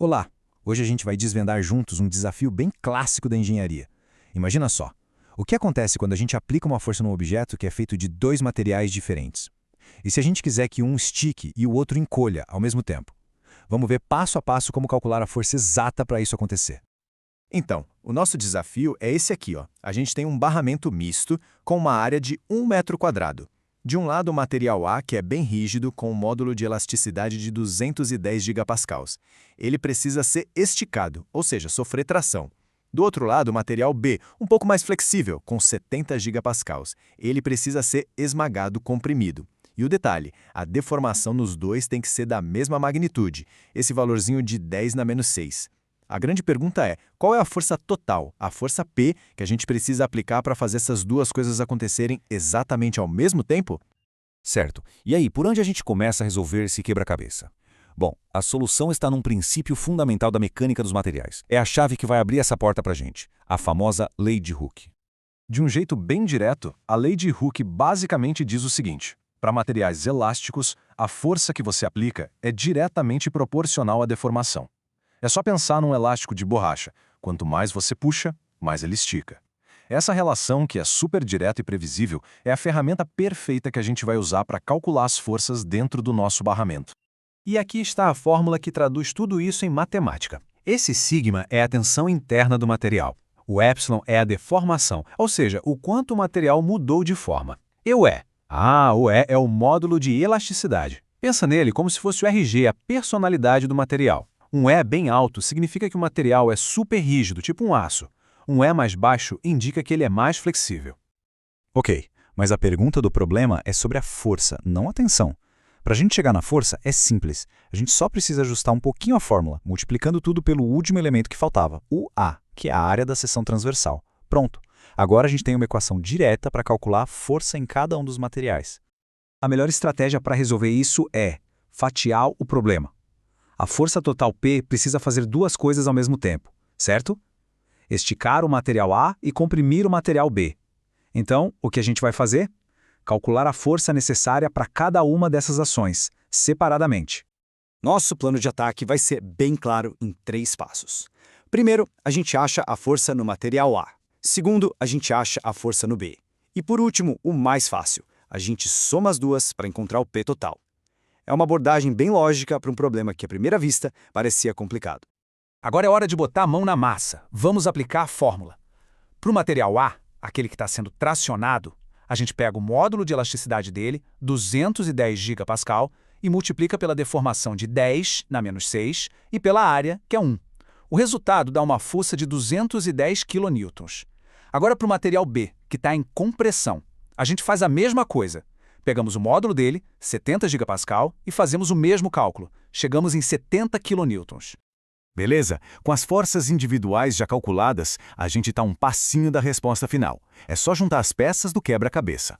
Olá! Hoje a gente vai desvendar juntos um desafio bem clássico da engenharia. Imagina só, o que acontece quando a gente aplica uma força num objeto que é feito de dois materiais diferentes? E se a gente quiser que um estique e o outro encolha ao mesmo tempo? Vamos ver passo a passo como calcular a força exata para isso acontecer. Então, o nosso desafio é esse aqui, ó. A gente tem um barramento misto com uma área de 1 m². De um lado, o material A, que é bem rígido, com um módulo de elasticidade de 210 gigapascals. Ele precisa ser esticado, ou seja, sofrer tração. Do outro lado, o material B, um pouco mais flexível, com 70 gigapascals. Ele precisa ser esmagado, comprimido. E o detalhe, a deformação nos dois tem que ser da mesma magnitude, esse valorzinho de 10⁻⁶. A grande pergunta é, qual é a força total, a força P, que a gente precisa aplicar para fazer essas duas coisas acontecerem exatamente ao mesmo tempo? Certo. E aí, por onde a gente começa a resolver esse quebra-cabeça? Bom, a solução está num princípio fundamental da mecânica dos materiais. É a chave que vai abrir essa porta para a gente, a famosa lei de Hooke. De um jeito bem direto, a lei de Hooke basicamente diz o seguinte: para materiais elásticos, a força que você aplica é diretamente proporcional à deformação. É só pensar num elástico de borracha. Quanto mais você puxa, mais ele estica. Essa relação, que é super direta e previsível, é a ferramenta perfeita que a gente vai usar para calcular as forças dentro do nosso barramento. E aqui está a fórmula que traduz tudo isso em matemática. Esse sigma é a tensão interna do material. O epsilon é a deformação, ou seja, o quanto o material mudou de forma. E o E? O E é o módulo de elasticidade. Pensa nele como se fosse o RG, a personalidade do material. Um E bem alto significa que o material é super rígido, tipo um aço. Um E mais baixo indica que ele é mais flexível. Ok, mas a pergunta do problema é sobre a força, não a tensão. Para a gente chegar na força, é simples. A gente só precisa ajustar um pouquinho a fórmula, multiplicando tudo pelo último elemento que faltava, o A, que é a área da seção transversal. Pronto. Agora a gente tem uma equação direta para calcular a força em cada um dos materiais. A melhor estratégia para resolver isso é fatiar o problema. A força total P precisa fazer duas coisas ao mesmo tempo, certo? Esticar o material A e comprimir o material B. Então, o que a gente vai fazer? Calcular a força necessária para cada uma dessas ações, separadamente. Nosso plano de ataque vai ser bem claro em 3 passos. Primeiro, a gente acha a força no material A. Segundo, a gente acha a força no B. E por último, o mais fácil, a gente soma as duas para encontrar o P total. É uma abordagem bem lógica para um problema que, à primeira vista, parecia complicado. Agora é hora de botar a mão na massa. Vamos aplicar a fórmula. Para o material A, aquele que está sendo tracionado, a gente pega o módulo de elasticidade dele, 210 gigapascal, e multiplica pela deformação de 10⁻⁶ e pela área, que é 1. O resultado dá uma força de 210 kN. Agora para o material B, que está em compressão, a gente faz a mesma coisa. Pegamos o módulo dele, 70 gigapascal, e fazemos o mesmo cálculo. Chegamos em 70 kN. Beleza? Com as forças individuais já calculadas, a gente está um passinho da resposta final. É só juntar as peças do quebra-cabeça.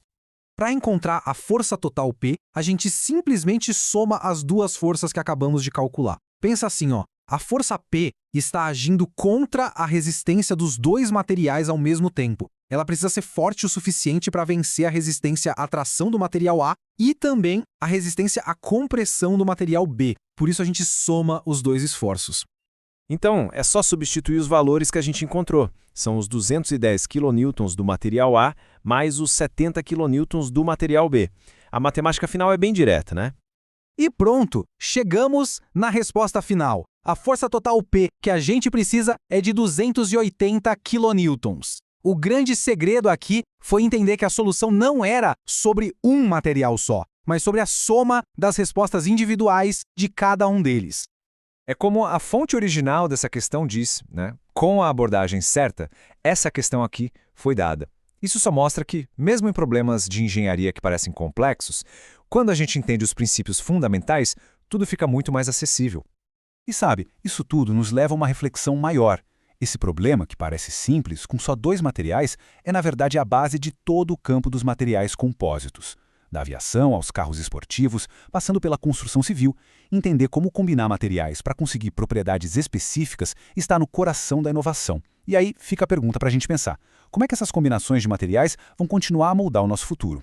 Para encontrar a força total P, a gente simplesmente soma as duas forças que acabamos de calcular. Pensa assim, ó. A força P está agindo contra a resistência dos dois materiais ao mesmo tempo. Ela precisa ser forte o suficiente para vencer a resistência à tração do material A e também a resistência à compressão do material B. Por isso a gente soma os dois esforços. Então, é só substituir os valores que a gente encontrou. São os 210 kN do material A mais os 70 kN do material B. A matemática final é bem direta, né? E pronto! Chegamos na resposta final. A força total P que a gente precisa é de 280 kN. O grande segredo aqui foi entender que a solução não era sobre um material só, mas sobre a soma das respostas individuais de cada um deles. É como a fonte original dessa questão diz, né? Com a abordagem certa, essa questão aqui foi dada. Isso só mostra que, mesmo em problemas de engenharia que parecem complexos, quando a gente entende os princípios fundamentais, tudo fica muito mais acessível. E sabe, isso tudo nos leva a uma reflexão maior. Esse problema, que parece simples, com só dois materiais, é na verdade a base de todo o campo dos materiais compósitos. Da aviação aos carros esportivos, passando pela construção civil, entender como combinar materiais para conseguir propriedades específicas está no coração da inovação. E aí fica a pergunta para a gente pensar: como é que essas combinações de materiais vão continuar a moldar o nosso futuro?